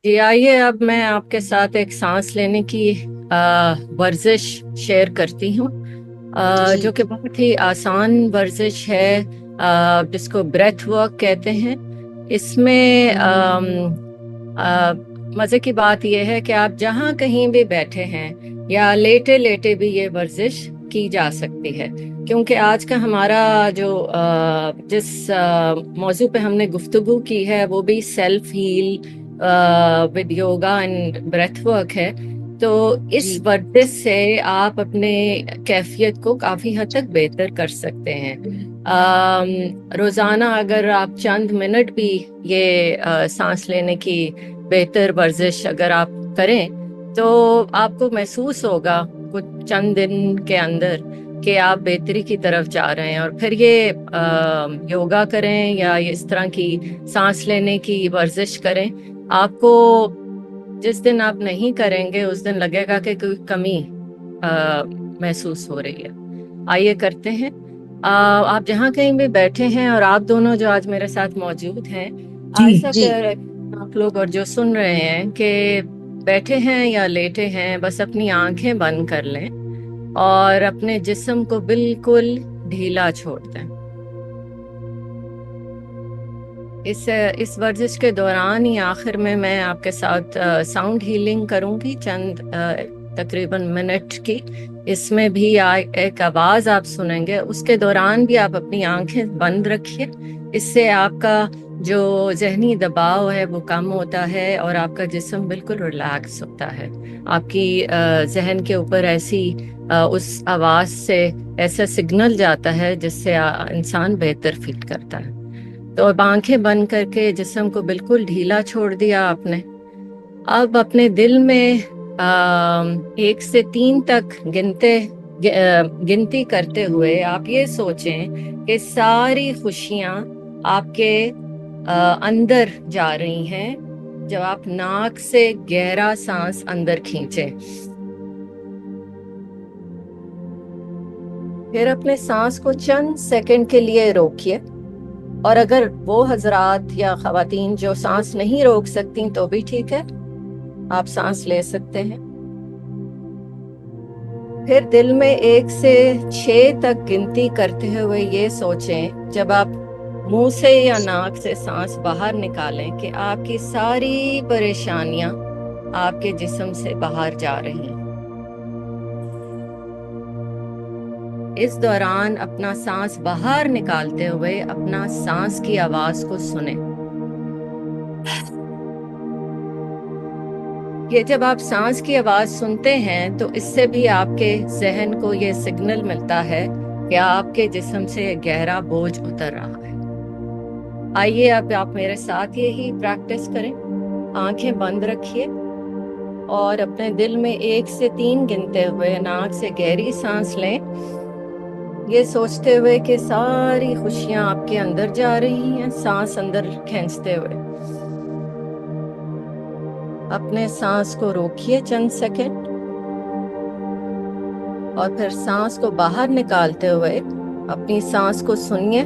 जी आइए, अब मैं आपके साथ एक सांस लेने की वर्जिश शेयर करती हूँ, जो जी। कि बहुत ही आसान वर्जिश है, जिसको ब्रेथ वर्क कहते हैं। इसमें मज़े की बात यह है कि आप जहाँ कहीं भी बैठे हैं या लेटे लेटे भी ये वर्जिश की जा सकती है, क्योंकि आज का हमारा जो जिस मौजू पे हमने गुफ्तगू की है वो भी self heal with yoga and breath work है। तो इस जी। वर्जिश से आप अपने कैफियत को काफी हद तक बेहतर कर सकते हैं। रोजाना अगर आप चंद मिनट भी ये सांस लेने की बेहतर वर्जिश अगर आप करें, तो आपको महसूस होगा कुछ चंद दिन के अंदर कि आप बेहतरी की तरफ जा रहे हैं। और फिर ये योगा करें या इस तरह की सांस लेने की वर्जिश करें, आपको जिस दिन आप नहीं करेंगे उस दिन लगेगा कि कोई कमी महसूस हो रही है। आइए करते हैं। आप जहाँ कहीं भी बैठे हैं और आप दोनों जो आज मेरे साथ मौजूद हैं, जी। ऐसा जी। कर आप लोग और जो सुन रहे हैं कि बैठे हैं या लेटे हैं, बस अपनी आंखें बंद कर लें और अपने जिस्म को बिल्कुल ढीला छोड़ दें। इस वर्जिश के दौरान ही आखिर में मैं आपके साथ साउंड हीलिंग करूंगी, चंद तकरीबन मिनट की। इसमें भी एक आवाज आप सुनेंगे, उसके दौरान भी आप अपनी आंखें बंद रखिए। इससे आपका जो जहनी दबाव है वो कम होता है और आपका जिस्म बिल्कुल रिलैक्स होता है। आपकी जहन के ऊपर ऐसी उस आवाज से ऐसा सिग्नल जाता है जिससे इंसान बेहतर फील करता है। तो अब आंखें बंद करके जिस्म को बिल्कुल ढीला छोड़ दिया आपने। अब अपने दिल में 1 से 3 तक गिनती करते हुए आप ये सोचें कि सारी खुशियां आपके अंदर जा रही हैं। जब आप नाक से गहरा सांस अंदर खींचे, फिर अपने सांस को चंद सेकंड के लिए रोकिए। और अगर वो हजरात या खवातीन जो सांस नहीं रोक सकती तो भी ठीक है, आप सांस ले सकते हैं। फिर दिल में 1 से 6 तक गिनती करते हुए ये सोचें, जब आप मुंह से या नाक से सांस बाहर निकालें, कि आपकी सारी परेशानियां आपके जिस्म से बाहर जा रही हैं। इस दौरान अपना सांस बाहर निकालते हुए अपना सांस की आवाज को सुने। ये जब आप सांस की आवाज सुनते हैं तो इससे भी आपके जहन को ये सिग्नल मिलता है कि आपके जिस्म से गहरा बोझ उतर रहा है। आइए अब आप मेरे साथ यही प्रैक्टिस करें। आंखें बंद रखिए और अपने दिल में 1 से 3 गिनते हुए नाक से गहरी सांस लें, ये सोचते हुए कि सारी खुशियां आपके अंदर जा रही हैं, सांस अंदर खींचते हुए। अपने सांस को रोकिए चंद सेकंड और फिर सांस को बाहर निकालते हुए अपनी सांस को सुनिए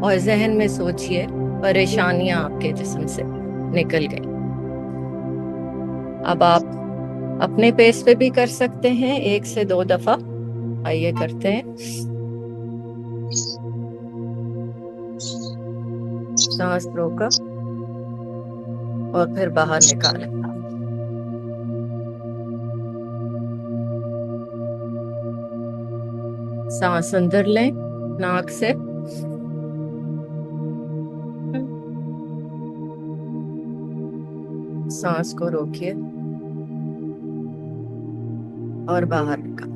और जहन में सोचिए परेशानियां आपके जिस्म से निकल गई। अब आप अपने पेस पे भी कर सकते हैं, 1 से 2 दफा। आइए करते हैं। सांस रोका और फिर बाहर निकालें। सांस अंदर लें नाक से, सांस को रोकिए और बाहर निकालें।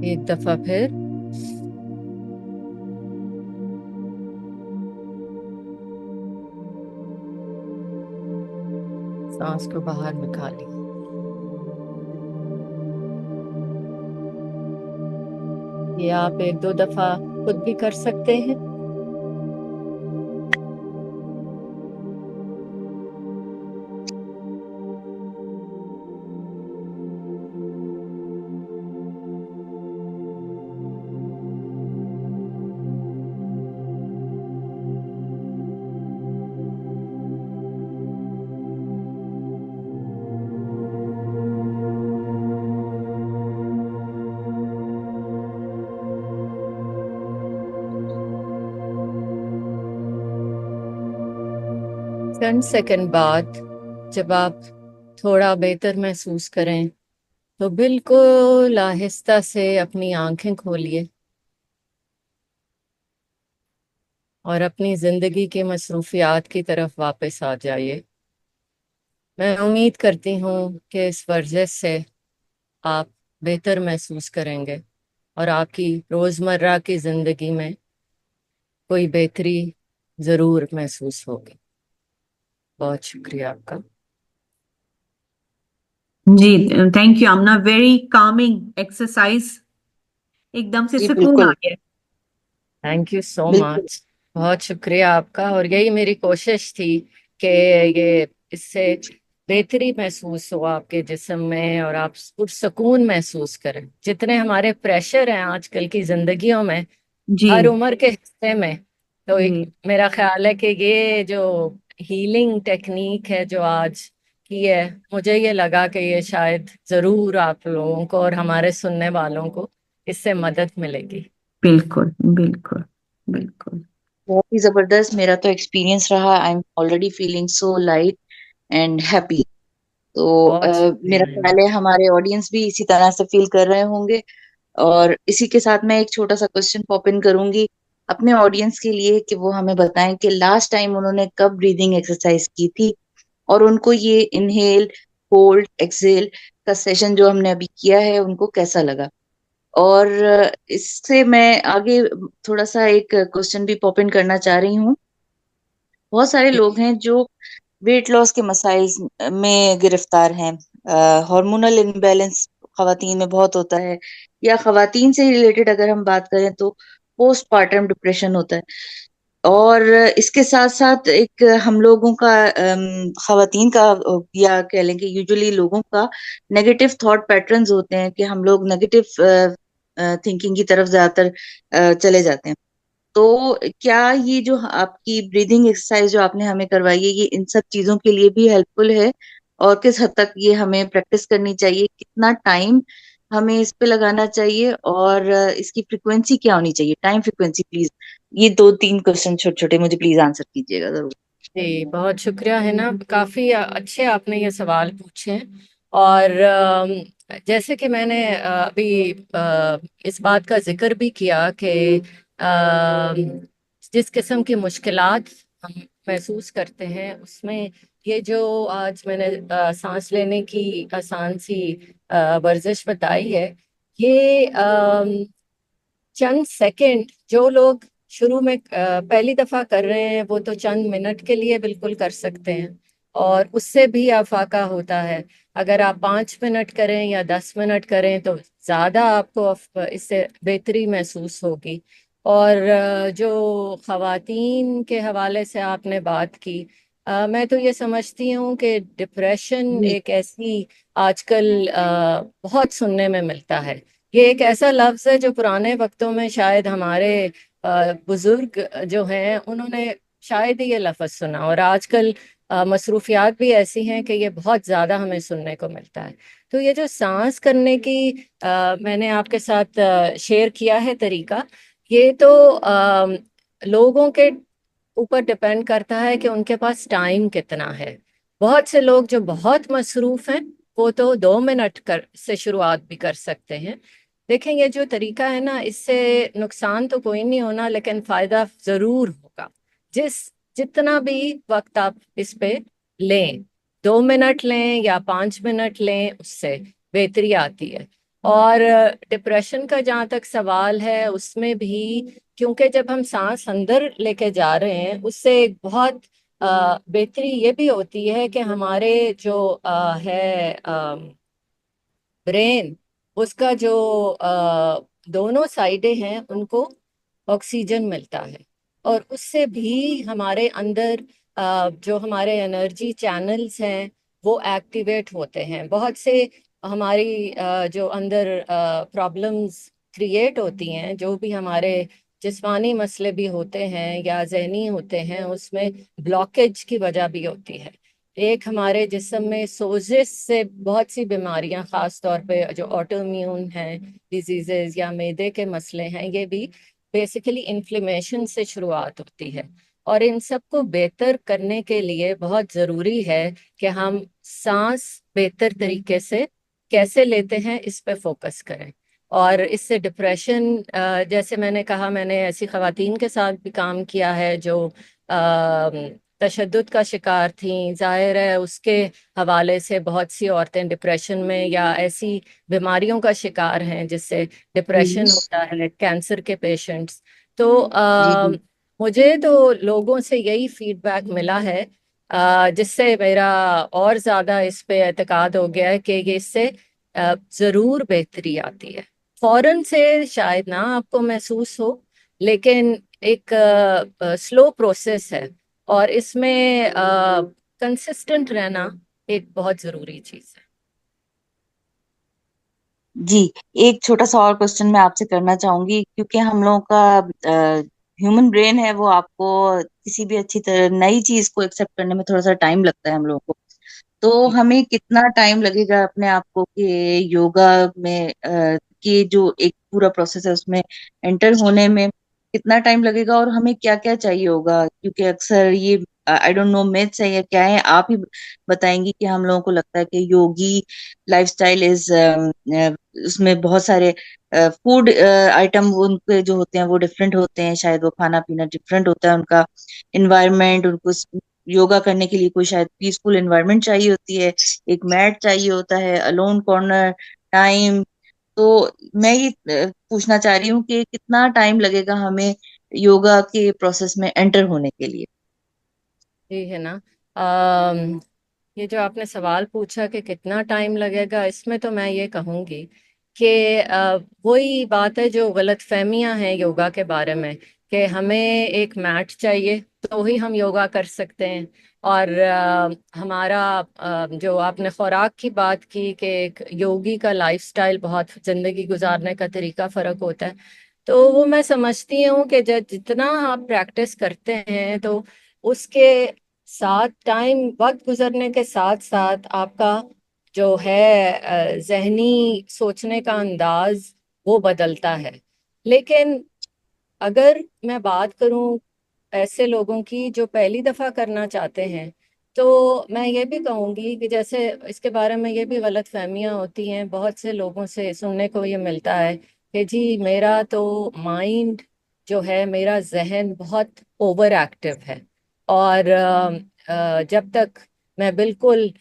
एक दफा फिर सांस को बाहर निकालिए। ये आप 1 2 दफा खुद भी कर सकते हैं। चंद सेकंड बाद जब आप थोड़ा बेहतर महसूस करें तो बिल्कुल आहिस्ता से अपनी आंखें खोलिए और अपनी जिंदगी के मसरूफियात की तरफ वापस आ जाइए। मैं उम्मीद करती हूँ कि इस वर्जिश से आप बेहतर महसूस करेंगे और आपकी रोजमर्रा की जिंदगी में कोई बेहतरी जरूर महसूस होगी। बहुत शुक्रिया आपका। जी, thank you Amna. Very calming exercise, एकदम से जी सुकून आ बिल्कुल। गया। थैंक यू सो बिल्कुल। मच। बहुत शुक्रिया आपका। और यही मेरी कोशिश थी कि ये इससे बेहतरी महसूस हो आपके जिस्म में और आप पुरसकून महसूस करें। जितने हमारे प्रेशर हैं आजकल की जिंदगियों में, जी हर उम्र के हिस्से में, तो जी मेरा ख्याल है कि ये जो हीलिंग टेक्निक है जो आज की है, मुझे ये लगा कि ये शायद जरूर आप लोगों को और हमारे सुनने वालों को इससे मदद मिलेगी। बिल्कुल बिल्कुल बिल्कुल। बहुत ही जबरदस्त मेरा तो एक्सपीरियंस रहा। I am already feeling so light and happy. तो बहुत मेरा शुक्रिया। ख्याल है हमारे ऑडियंस भी इसी तरह से फील कर रहे होंगे। और इसी के साथ मैं एक छोटा सा क्वेश्चन पॉप इन करूंगी अपने ऑडियंस के लिए कि वो हमें बताएं कि लास्ट टाइम उन्होंने कब ब्रीदिंग एक्सरसाइज की थी और उनको ये इनहेल होल्ड एक्सहेल का सेशन जो हमने अभी किया है उनको कैसा लगा। और इससे मैं आगे थोड़ा सा एक क्वेश्चन भी पॉप इन करना चाह रही हूँ। बहुत सारे लोग हैं जो वेट लॉस के मसाइल में गिरफ्तार हैं। हार्मोनल इम्बैलेंस खवातीन में बहुत होता है, या खवातीन से रिलेटेड अगर हम बात करें तो पोस्टपार्टम डिप्रेशन होता है। और इसके साथ साथ एक हम लोगों का खवातीन का या कह लें कि यूजुअली लोगों का नेगेटिव थॉट पैटर्न्स होते हैं कि हम लोग नेगेटिव थिंकिंग की तरफ ज्यादातर चले जाते हैं। तो क्या ये जो आपकी ब्रीदिंग एक्सरसाइज जो आपने हमें करवाई है ये इन सब चीजों के लिए भी हेल्पफुल है? और किस हद तक ये हमें प्रैक्टिस करनी चाहिए, कितना टाइम हमें इस पे लगाना चाहिए, और इसकी फ्रिक्वेंसी क्या होनी चाहिए, टाइम फ्रिक्वेंसी प्लीज। ये दो तीन क्वेश्चन छोटे छोटे मुझे प्लीज आंसर कीजिएगा जरूर। जी बहुत शुक्रिया। है ना, काफी अच्छे आपने ये सवाल पूछे हैं। और जैसे कि मैंने अभी इस बात का जिक्र भी किया कि जिस किस्म की मुश्किलात हम महसूस करते हैं उसमें ये जो आज मैंने सांस लेने की आसान सी वर्जिश बताई है, ये चंद सेकंड जो लोग शुरू में पहली दफा कर रहे हैं वो तो चंद मिनट के लिए बिल्कुल कर सकते हैं और उससे भी आफाका होता है। अगर आप 5 मिनट करें या 10 मिनट करें तो ज्यादा आपको इससे बेहतरी महसूस होगी। और जो खवातीन के हवाले से आपने बात की, मैं तो ये समझती हूँ कि डिप्रेशन जी एक ऐसी आजकल बहुत सुनने में मिलता है। ये एक ऐसा लफ्ज है जो पुराने वक्तों में शायद हमारे बुजुर्ग जो हैं उन्होंने शायद ही ये लफ्ज सुना, और आजकल मसरूफियात भी ऐसी हैं कि ये बहुत ज्यादा हमें सुनने को मिलता है। तो ये जो सांस करने की मैंने आपके साथ शेयर किया है तरीका, ये तो लोगों के ऊपर डिपेंड करता है कि उनके पास टाइम कितना है। बहुत से लोग जो बहुत मसरूफ हैं वो तो 2 मिनट से शुरुआत भी कर सकते हैं। देखें, ये जो तरीका है ना, इससे नुकसान तो कोई नहीं होना लेकिन फायदा जरूर होगा। जिस जितना भी वक्त आप इस पे लें, 2 मिनट लें या 5 मिनट लें, उससे बेहतरी आती है। और डिप्रेशन का जहाँ तक सवाल है उसमें भी, क्योंकि जब हम सांस अंदर लेके जा रहे हैं उससे एक बहुत बेहतरी ये भी होती है कि हमारे जो है ब्रेन, उसका जो दोनों साइडें हैं उनको ऑक्सीजन मिलता है और उससे भी हमारे अंदर जो हमारे एनर्जी चैनल्स हैं वो एक्टिवेट होते हैं। बहुत से हमारी जो अंदर प्रॉब्लम्स क्रिएट होती हैं, जो भी हमारे जिस्मानी मसले भी होते हैं या जहनी होते हैं, उसमें ब्लॉकेज की वजह भी होती है। एक हमारे जिस्म में सोजिस से बहुत सी बीमारियां, खास तौर पे जो ऑटोइम्यून हैं डिजीजेज या मैदे के मसले हैं, ये भी बेसिकली इन्फ्लेमेशन से शुरुआत होती है। और इन सबको बेहतर करने के लिए बहुत जरूरी है कि हम सांस बेहतर तरीके से कैसे लेते हैं इस पे फोकस करें। और इससे डिप्रेशन, जैसे मैंने कहा, मैंने ऐसी खवातीन के साथ भी काम किया है जो तशद्दुद का शिकार थी। जाहिर है उसके हवाले से बहुत सी औरतें डिप्रेशन में या ऐसी बीमारियों का शिकार हैं जिससे डिप्रेशन जी होता है, कैंसर के पेशेंट्स। तो जी जी मुझे तो लोगों से यही फीडबैक मिला है, जिससे मेरा और ज्यादा इस पे एतकाद हो गया है कि ये इससे जरूर बेहतरी आती है। फौरन से शायद ना आपको महसूस हो, लेकिन एक स्लो प्रोसेस है, और इसमें कंसिस्टेंट रहना एक बहुत जरूरी चीज है। जी। एक छोटा सा और क्वेश्चन मैं आपसे करना चाहूंगी, क्योंकि हम लोगों का ह्यूमन ब्रेन है वो आपको किसी भी अच्छी तरह नई चीज को एक्सेप्ट करने में थोड़ा सा टाइम लगता है हम लोगों को। तो हमें कितना टाइम लगेगा अपने आप को कि योगा में कि जो एक पूरा प्रोसेस है उसमें एंटर होने में कितना टाइम लगेगा, और हमें क्या क्या चाहिए होगा? क्योंकि अक्सर ये आई डोंट नो मिथ्स है या क्या है, आप ही बताएंगी कि हम लोगों को लगता है कि योगी लाइफस्टाइल इज उसमें बहुत सारे फूड आइटम उनके जो होते हैं वो डिफरेंट होते हैं, शायद वो खाना पीना डिफरेंट होता है उनका, इन्वायरमेंट उनको योगा करने के लिए कोई शायद पीसफुल एनवायरनमेंट चाहिए होती है, एक मैट चाहिए होता है, अलोन कॉर्नर, टाइम। तो मैं ये पूछना चाह रही हूँ कि कितना टाइम लगेगा हमें योगा के प्रोसेस में एंटर होने के लिए? जी है ना। अम, ये जो आपने सवाल पूछा कि कितना टाइम लगेगा, इसमें तो मैं ये कहूँगी कि वही बात है जो गलतफहमियां हैं योगा के बारे में, कि हमें एक मैट चाहिए तो ही हम योगा कर सकते हैं। और हमारा जो आपने खुराक की बात की कि एक योगी का लाइफस्टाइल, बहुत जिंदगी गुजारने का तरीका फर्क होता है। तो वो मैं समझती हूँ कि जब जितना आप प्रैक्टिस करते हैं तो उसके साथ टाइम, वक्त गुजरने के साथ साथ आपका जो है जहनी सोचने का अंदाज वो बदलता है। लेकिन अगर मैं बात करूं ऐसे लोगों की जो पहली दफा करना चाहते हैं, तो मैं ये भी कहूंगी कि जैसे इसके बारे में ये भी गलत फहमियाँ होती हैं, बहुत से लोगों से सुनने को ये मिलता है कि जी मेरा तो माइंड जो है, मेरा जहन बहुत ओवर एक्टिव है, और जब तक मैं बिल्कुल,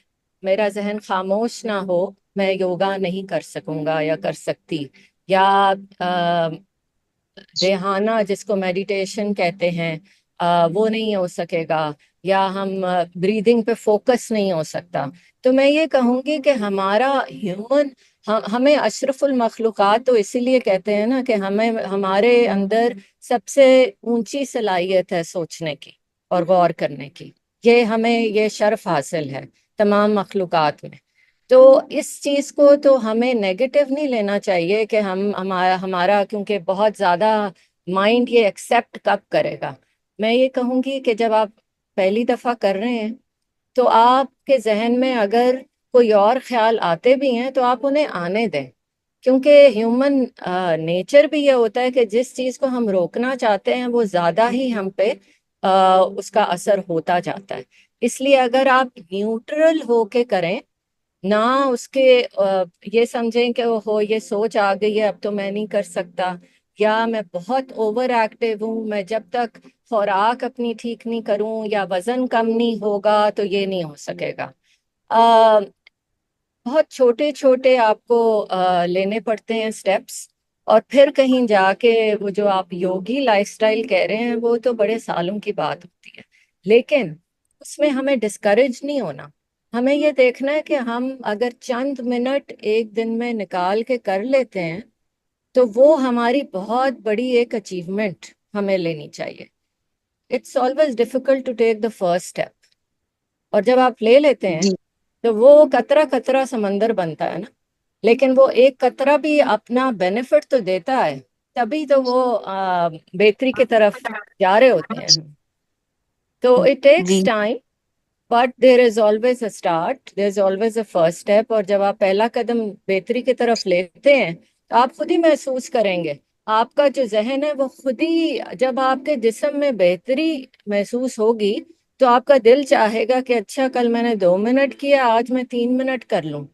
मेरा जहन खामोश ना हो, मैं योगा नहीं कर सकूंगा या कर सकती। या रेहाना जिसको मेडिटेशन कहते हैं, वो नहीं हो सकेगा, या हम ब्रीदिंग पे फोकस नहीं हो सकता। तो मैं ये कहूंगी कि हमारा ह्यूमन, हमें अशरफुल मखलूक़ात तो इसीलिए कहते हैं ना कि हमें, हमारे अंदर सबसे ऊंची सलाहियत है सोचने की और गौर करने की। ये हमें ये शर्फ हासिल है तमाम मखलूक़ात में। तो इस चीज को तो हमें नेगेटिव नहीं लेना चाहिए कि हम, हमारा हमारा क्योंकि बहुत ज्यादा माइंड ये एक्सेप्ट कब करेगा। मैं ये कहूंगी कि जब आप पहली दफा कर रहे हैं तो आपके जहन में अगर कोई और ख्याल आते भी हैं तो आप उन्हें आने दें, क्योंकि ह्यूमन नेचर भी ये होता है कि जिस चीज को हम रोकना चाहते हैं वो ज्यादा ही हम पे उसका असर होता जाता है। इसलिए अगर आप न्यूट्रल होके करें, ना उसके ये समझें कि ओहो ये सोच आ गई है अब तो मैं नहीं कर सकता, या मैं बहुत ओवर एक्टिव हूँ, मैं जब तक खुराक अपनी ठीक नहीं करूं या वजन कम नहीं होगा तो ये नहीं हो सकेगा। आ, बहुत छोटे छोटे आपको लेने पड़ते हैं स्टेप्स, और फिर कहीं जाके वो जो आप योगी लाइफस्टाइल कह रहे हैं वो तो बड़े सालों की बात होती है। लेकिन उसमें हमें डिस्करेज नहीं होना। हमें ये देखना है कि हम अगर चंद मिनट एक दिन में निकाल के कर लेते हैं तो वो हमारी बहुत बड़ी एक अचीवमेंट हमें लेनी चाहिए। It's always difficult to take the first step, और जब आप ले लेते हैं जी तो वो कतरा कतरा समंदर बनता है ना। लेकिन वो एक कतरा भी अपना बेनिफिट तो देता है, तभी तो वो बेहतरी की तरफ जा रहे होते हैं। तो इट टेक्स जी time, but there is always a start, there is always a first step. और जब आप पहला कदम बेहतरी की तरफ लेते हैं तो आप खुद ही महसूस करेंगे, आपका जो जहन है वो खुद ही, जब आपके जिस्म में बेहतरी महसूस होगी तो आपका दिल चाहेगा कि अच्छा कल मैंने 2 मिनट किया, आज मैं 3 मिनट कर लूं।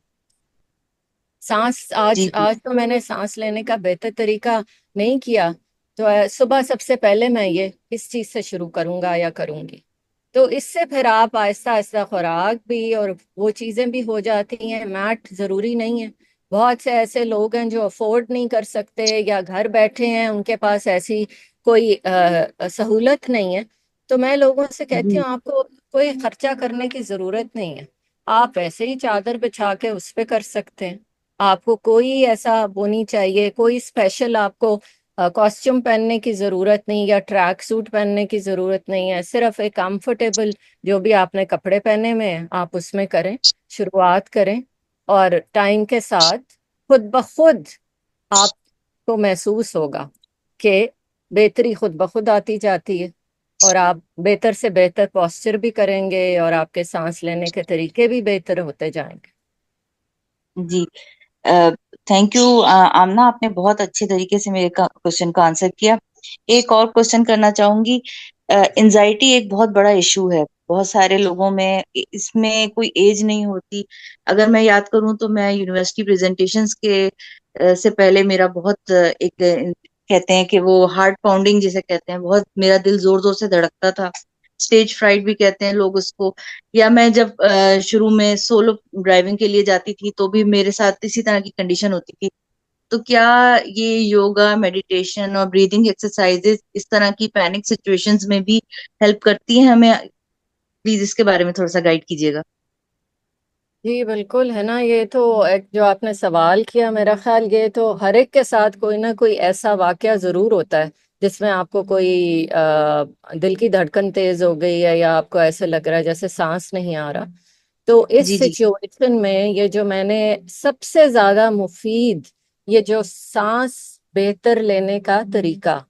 सांस, आज जी जी आज तो मैंने सांस लेने का बेहतर तरीका नहीं किया, तो सुबह सबसे पहले मैं ये इस चीज से शुरू करूंगा या करूंगी। तो इससे फिर आप आहिस्ता आहिस्ता खुराक भी और वो चीजें भी हो जाती हैं। मैट जरूरी नहीं है। बहुत से ऐसे लोग हैं जो अफोर्ड नहीं कर सकते या घर बैठे हैं, उनके पास ऐसी कोई सहूलत नहीं है। तो मैं लोगों से कहती जी हूँ आपको कोई खर्चा करने की जरूरत नहीं है। आप ऐसे ही चादर बिछा के उस पे कर सकते हैं। आपको कोई ऐसा वो नहीं चाहिए, कोई स्पेशल आपको कॉस्ट्यूम पहनने की जरूरत नहीं या ट्रैक सूट पहनने की जरूरत नहीं है। सिर्फ एक कंफर्टेबल जो भी आपने कपड़े पहने में हैं आप उसमें करें, शुरुआत करें। और टाइम के साथ खुद ब खुद आपको महसूस होगा कि बेहतरी खुद ब खुद आती जाती है, और आप बेहतर से बेहतर पोस्चर भी करेंगे और आपके सांस लेने के तरीके भी बेहतर होते जाएंगे। जी। थैंक यू आमना, आपने बहुत अच्छे तरीके से मेरे क्वेश्चन का आंसर किया। एक और क्वेश्चन करना चाहूंगी। एंजाइटी एक बहुत बड़ा इशू है बहुत सारे लोगों में, इसमें कोई एज नहीं होती। अगर मैं याद करूं तो मैं यूनिवर्सिटी प्रेजेंटेशंस के से पहले मेरा बहुत कहते हैं कि वो हार्ट पाउंडिंग जिसे कहते हैं, बहुत मेरा दिल जोर जोर से धड़कता था। स्टेज फ्राइट भी कहते हैं लोग उसको। या मैं जब शुरू में सोलो ड्राइविंग के लिए जाती थी तो भी मेरे साथ इसी तरह की कंडीशन होती थी। तो क्या ये योगा, मेडिटेशन और ब्रीदिंग एक्सरसाइजेस इस तरह की पैनिक सिचुएशंस में भी हेल्प करती हैं हमें? प्लीज इसके बारे में थोड़ा सा गाइड कीजिएगा। जी बिल्कुल, है ना। ये तो एक जो आपने सवाल किया, मेरा ख्याल ये तो हर एक के साथ कोई ना कोई ऐसा वाकया जरूर होता है जिसमें आपको कोई दिल की धड़कन तेज हो गई है या आपको ऐसे लग रहा है जैसे सांस नहीं आ रहा। तो इस जी जी सिचुएशन में ये जो मैंने सबसे ज्यादा मुफीद, ये जो सांस बेहतर लेने का तरीका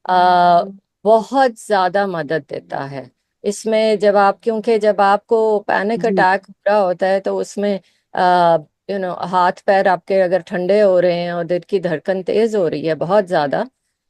आ, बहुत ज्यादा मदद देता है इसमें। जब आप, क्योंकि जब आपको पैनिक जी अटैक हो रहा होता है तो उसमें हाथ पैर आपके अगर ठंडे हो रहे हैं और दिल की धड़कन तेज हो रही है बहुत ज्यादा,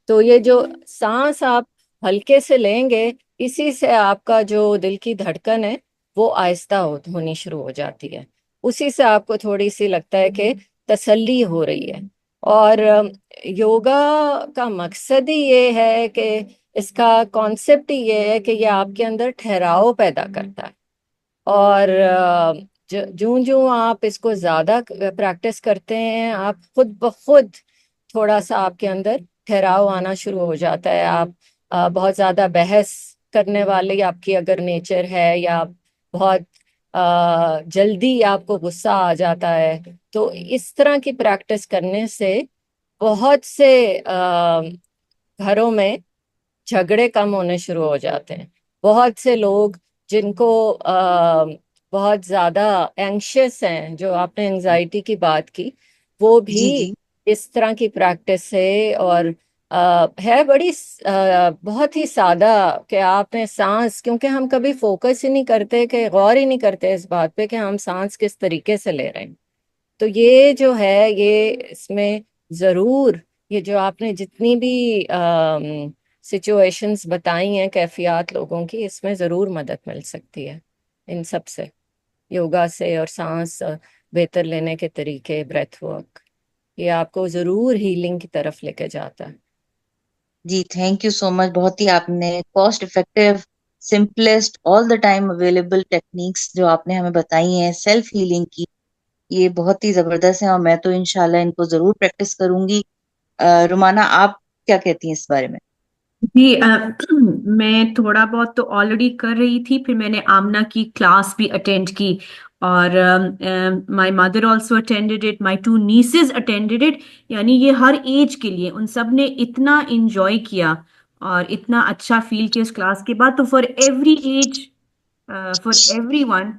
तो ये जो सांस आप हल्के से लेंगे, इसी से आपका जो दिल की धड़कन है वो आहिस्ता होनी शुरू हो जाती है। उसी से आपको थोड़ी सी लगता है कि तसल्ली हो रही है। और योगा का मकसद ही ये है कि इसका कॉन्सेप्ट ही ये है कि ये आपके अंदर ठहराव पैदा करता है। और जूं जूं आप इसको ज्यादा प्रैक्टिस करते हैं, आप खुद ब खुद थोड़ा सा आपके अंदर ठहराव आना शुरू हो जाता है। आप बहुत ज्यादा बहस करने वाली आपकी अगर नेचर है, या बहुत जल्दी आपको गुस्सा आ जाता है, तो इस तरह की प्रैक्टिस करने से बहुत से घरों में झगड़े कम होने शुरू हो जाते हैं। बहुत से लोग जिनको बहुत ज्यादा एंग्शियस हैं, जो आपने एंजाइटी की बात की, वो भी जी जी इस तरह की प्रैक्टिस से, और है बड़ी बहुत ही सादा कि आपने सांस, क्योंकि हम कभी फोकस ही नहीं करते, कि गौर ही नहीं करते इस बात पे कि हम सांस किस तरीके से ले रहे हैं। तो ये जो है, ये इसमें जरूर, ये जो आपने जितनी भी सिचुएशंस बताई हैं, कैफियत लोगों की, इसमें जरूर मदद मिल सकती है इन सब से, योगा से और सांस बेहतर लेने के तरीके, ब्रेथ वर्क, ये आपको जरूर हीलिंग की तरफ लेके जाता है। जी। Thank you so much. बहुत ही आपने cost effective, simplest, all the time available techniques जो आपने हमें बताई हैं सेल्फ हीलिंग की, ये बहुत ही जबरदस्त है और मैं तो इंशाल्लाह इनको जरूर प्रैक्टिस करूंगी। रुमाना, आप क्या कहती हैं इस बारे में? जी मैं थोड़ा बहुत तो ऑलरेडी कर रही थी, फिर मैंने आमना की क्लास भी अटेंड की, और my mother also attended it, my two nieces attended it. यानी ये हर एज के लिए, उन सब ने इतना एंजॉय किया और इतना अच्छा फील किया उस क्लास के बाद। तो for every age, for everyone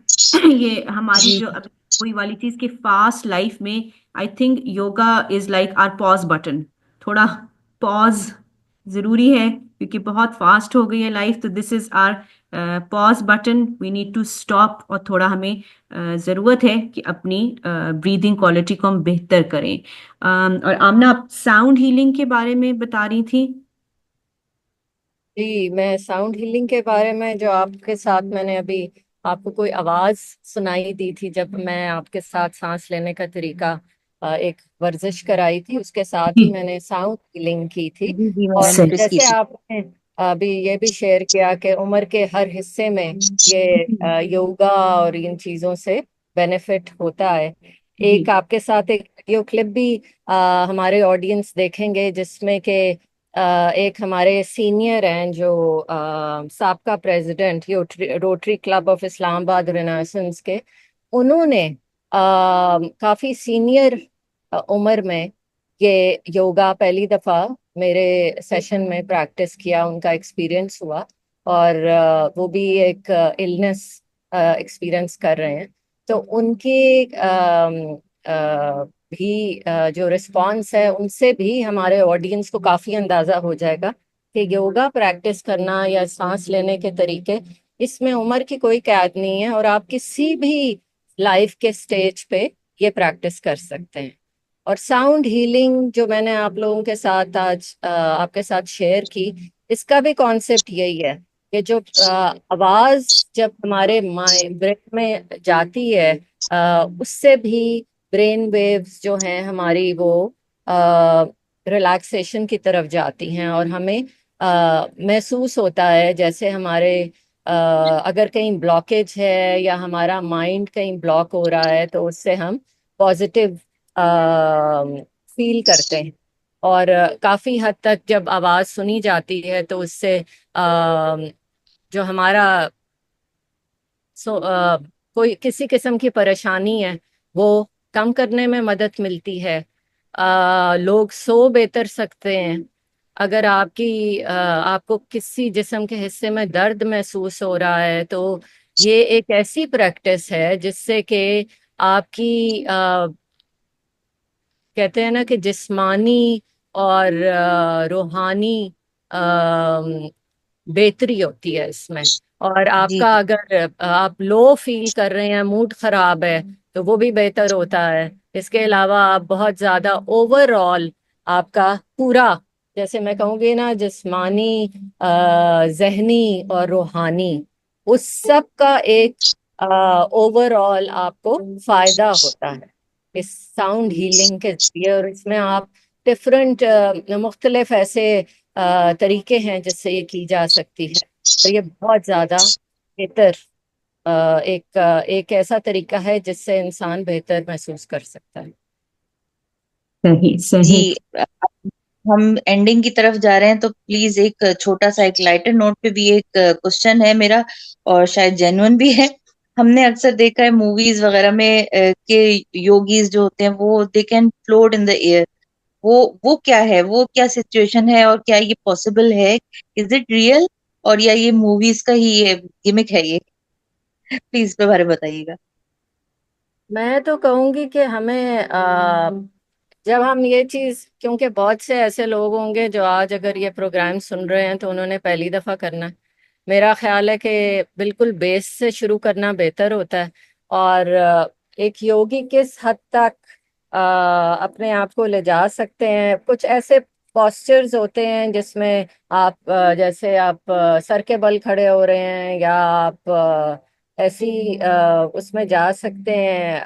ये हमारी जी जो अभी वही वाली चीज के फास्ट लाइफ में, I think yoga is like our pause button. थोड़ा पॉज जरूरी है, क्योंकि बहुत फास्ट हो गई है लाइफ, तो this is our pause button, we need to stop, और थोड़ा हमें ज़रूरत है कि अपनी ब्रीदिंग क्वालिटी को हम बेहतर करें। और आमना, आप साउंड हीलिंग के बारे में बता रही थी। जी, मैं साउंड हीलिंग के बारे में, जो आपके साथ मैंने अभी आपको कोई आवाज सुनाई दी थी जब मैं आपके साथ सांस लेने का तरीका एक वर्जिश कराई थी, उसके साथ जी ही मैंने साउंड हीलिंग की थी। जी जी और मैंने सही। नोटिस की जैसे थी। आपने अभी ये भी शेयर किया कि उम्र के हर हिस्से में ये योगा और इन चीजों से बेनिफिट होता है। जी एक आपके साथ एक वीडियो क्लिप भी हमारे ऑडियंस देखेंगे, जिसमें कि एक हमारे सीनियर हैं जो साबका president rotary club of Islamabad renaissance के, उन्होंने काफी सीनियर उम्र में ये योगा पहली दफा मेरे सेशन में प्रैक्टिस किया, उनका एक्सपीरियंस हुआ। और वो भी एक इलनेस एक्सपीरियंस कर रहे हैं। तो उनकी भी जो रिस्पांस है, उनसे भी हमारे ऑडियंस को काफी अंदाजा हो जाएगा कि योगा प्रैक्टिस करना या सांस लेने के तरीके, इसमें उम्र की कोई कैद नहीं है, और आप किसी भी लाइफ के स्टेज पे ये प्रैक्टिस कर सकते हैं। और साउंड हीलिंग जो मैंने आप लोगों के साथ आज आपके साथ शेयर की, इसका भी कॉन्सेप्ट यही है कि जो आवाज जब हमारे ब्रेन में जाती है, उससे भी ब्रेन वेव्स जो हैं हमारी, वो रिलैक्सेशन की तरफ जाती हैं, और हमें महसूस होता है जैसे हमारे अगर कहीं ब्लॉकेज है या हमारा माइंड कहीं ब्लॉक हो रहा है, तो उससे हम पॉजिटिव फील करते हैं। और काफी हद तक जब आवाज सुनी जाती है, तो उससे जो हमारा कोई किसी किस्म की परेशानी है, वो कम करने में मदद मिलती है। लोग सो बेहतर सकते हैं। अगर आपको किसी जिस्म के हिस्से में दर्द महसूस हो रहा है, तो ये एक ऐसी प्रैक्टिस है जिससे कि आपकी कहते हैं ना कि जिस्मानी और रूहानी बेहतरी होती है इसमें। और जी आपका जी अगर आप लो फील कर रहे हैं, मूड खराब है, तो वो भी बेहतर होता है। इसके अलावा आप बहुत ज्यादा ओवरऑल आपका पूरा, जैसे मैं कहूँगी ना, जिस्मानी, जहनी और रूहानी, उस सब का एक ओवरऑल आपको फायदा होता है इस साउंड हीलिंग के जरिए। और इसमें आप डिफरेंट मुख्तलिफ ऐसे तरीके हैं जिससे ये की जा सकती है। और ये बहुत ज्यादा बेहतर एक ऐसा तरीका है जिससे इंसान बेहतर महसूस कर सकता है। सही सही। जी। हम एंडिंग की तरफ जा रहे हैं, तो प्लीज एक छोटा सा, एक लाइटर नोट पे भी एक क्वेश्चन है मेरा, और शायद जेन्युइन भी है। हमने अक्सर देखा है मूवीज वगैरह में कि योगीज जो होते हैं वो they can float in the air. वो क्या है, वो क्या सिचुएशन है, और क्या ये पॉसिबल है? इज इट रियल, और या ये मूवीज का ही ये गिमिक है ये? प्लीज इस पे बारे में बताइएगा। मैं तो कहूंगी कि हमें जब हम ये चीज, क्योंकि बहुत से ऐसे लोग होंगे जो आज अगर ये प्रोग्राम सुन रहे हैं तो उन्होंने पहली दफा करना है। मेरा ख्याल है कि बिल्कुल बेस से शुरू करना बेहतर होता है। और एक योगी किस हद तक अपने आप को ले जा सकते हैं, कुछ ऐसे पॉस्चर्स होते हैं जिसमें आप जैसे आप सर के बल खड़े हो रहे हैं, या आप ऐसी उसमें जा सकते हैं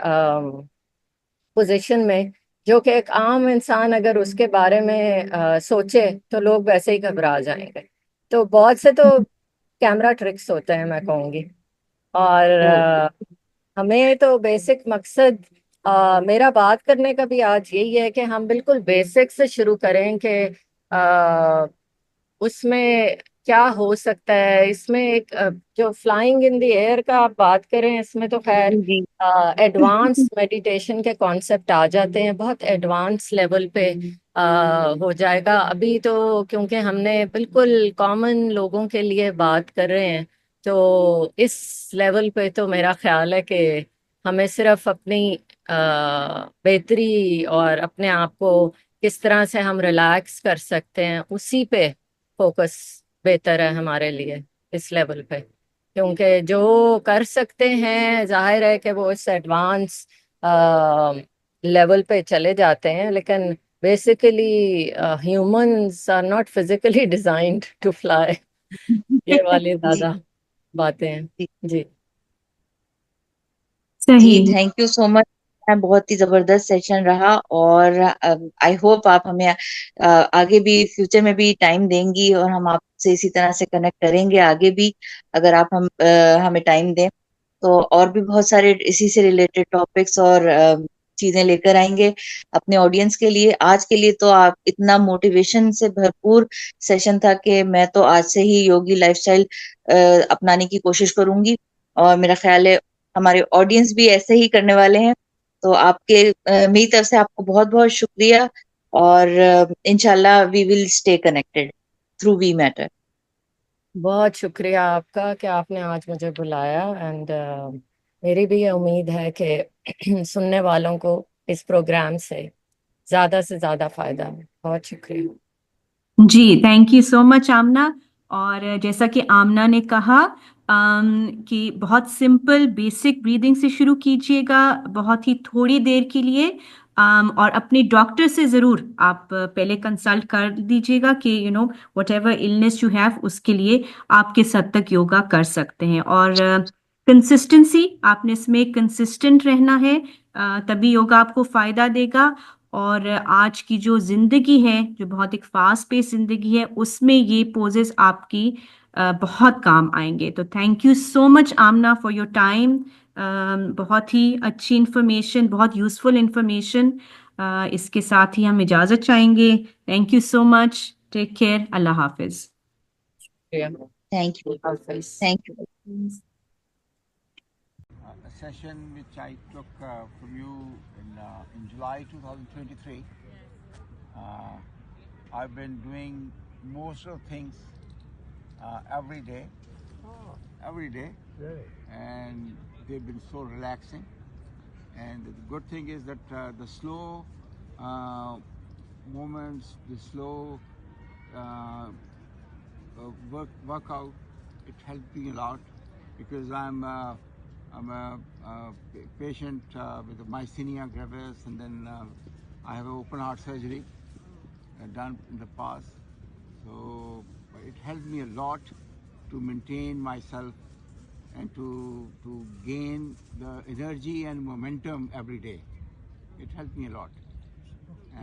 पोजीशन में, जो कि एक आम इंसान अगर उसके बारे में सोचे तो लोग वैसे ही घबरा जाएंगे। तो बहुत से तो कैमरा ट्रिक्स होते हैं, मैं कहूँगी। और ओ, हमें तो बेसिक मकसद, मेरा बात करने का भी आज यही है कि हम बिल्कुल बेसिक से शुरू करें कि उसमें क्या हो सकता है। इसमें एक जो फ्लाइंग इन द एयर का आप बात करें, इसमें तो खैर जी जी एडवांस मेडिटेशन के कॉन्सेप्ट आ जाते हैं, बहुत एडवांस लेवल पे हो जाएगा। अभी तो क्योंकि हमने बिल्कुल कॉमन लोगों के लिए बात कर रहे हैं, तो इस लेवल पे तो मेरा ख्याल है कि हमें सिर्फ अपनी बेहतरी और अपने आप को किस तरह से हम रिलैक्स कर सकते हैं, उसी पे फोकस बेहतर है हमारे लिए इस लेवल पे, क्योंकि जो कर सकते हैं जाहिर है कि वो इस एडवांस लेवल पे चले जाते हैं, लेकिन basically humans are not physically designed to fly. ये वाली जी ज्यादा बातें हैं। जी जी। सही। जी, थैंक यू सो मच। बहुत ही जबरदस्त सेशन रहा, और आई होप आप हमें आगे भी फ्यूचर में भी टाइम देंगी, और हम आपसे इसी तरह से कनेक्ट करेंगे आगे भी, अगर आप हमें टाइम दें तो और भी बहुत सारे इसी से रिलेटेड टॉपिक्स और चीजें लेकर आएंगे अपने ऑडियंस के लिए। आज के लिए तो आप इतना मोटिवेशन से भरपूर सेशन था कि मैं तो आज से ही योगी लाइफस्टाइल अपनाने की कोशिश करूंगी, और मेरा ख्याल है हमारे ऑडियंस भी ऐसे ही करने वाले हैं। तो आपके मेरी तरफ से आपको बहुत बहुत शुक्रिया, और इंशाल्लाह we will stay connected through we matter. बहुत शुक्रिया आपका कि आपने आज मुझे बुलाया, एंड मेरी भी ये उम्मीद है कि सुनने वालों को इस प्रोग्राम से ज्यादा फायदा है। बहुत शुक्रिया। जी, थैंक यू सो मच आमना। और जैसा कि आमना ने कहा कि बहुत सिंपल बेसिक ब्रीदिंग से शुरू कीजिएगा, बहुत ही थोड़ी देर के लिए। और अपने डॉक्टर से ज़रूर आप पहले कंसल्ट कर दीजिएगा कि what ever illness you have, उसके लिए आप किस हद तक योगा कर सकते हैं। और कंसिस्टेंसी, आपने इसमें कंसिस्टेंट रहना है, तभी योगा आपको फ़ायदा देगा। और आज की जो जिंदगी है, जो बहुत एक फास्ट पेस जिंदगी है, उसमें ये पोजेस आपकी बहुत काम आएंगे। तो thank you so much Amna for your time. बहुत ही अच्छी इंफॉर्मेशन, बहुत यूजफुल इंफॉर्मेशन। इसके साथ ही हम इजाज़त चाहेंगे। Thank you so much. Take care. अल्लाह हाफिज। शुक्रिया। Thank you. हाफिज। Thank you. A session which I took from you in July 2023. Uh, I've been doing most of things every day, and they've been so relaxing. And the good thing is that the slow movements, the slow workout, it helped me a lot, because I'm a patient with myasthenia gravis, and then I have an open heart surgery done in the past. So it helped me a lot to maintain myself and to gain the energy and momentum every day. It helped me a lot.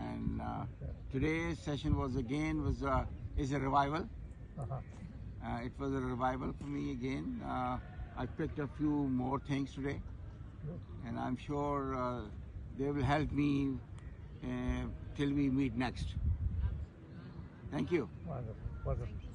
And today's session is a revival. It was a revival for me again. I picked a few more things today, and I'm sure they will help me till we meet next. Thank you. Wonderful. Wonderful.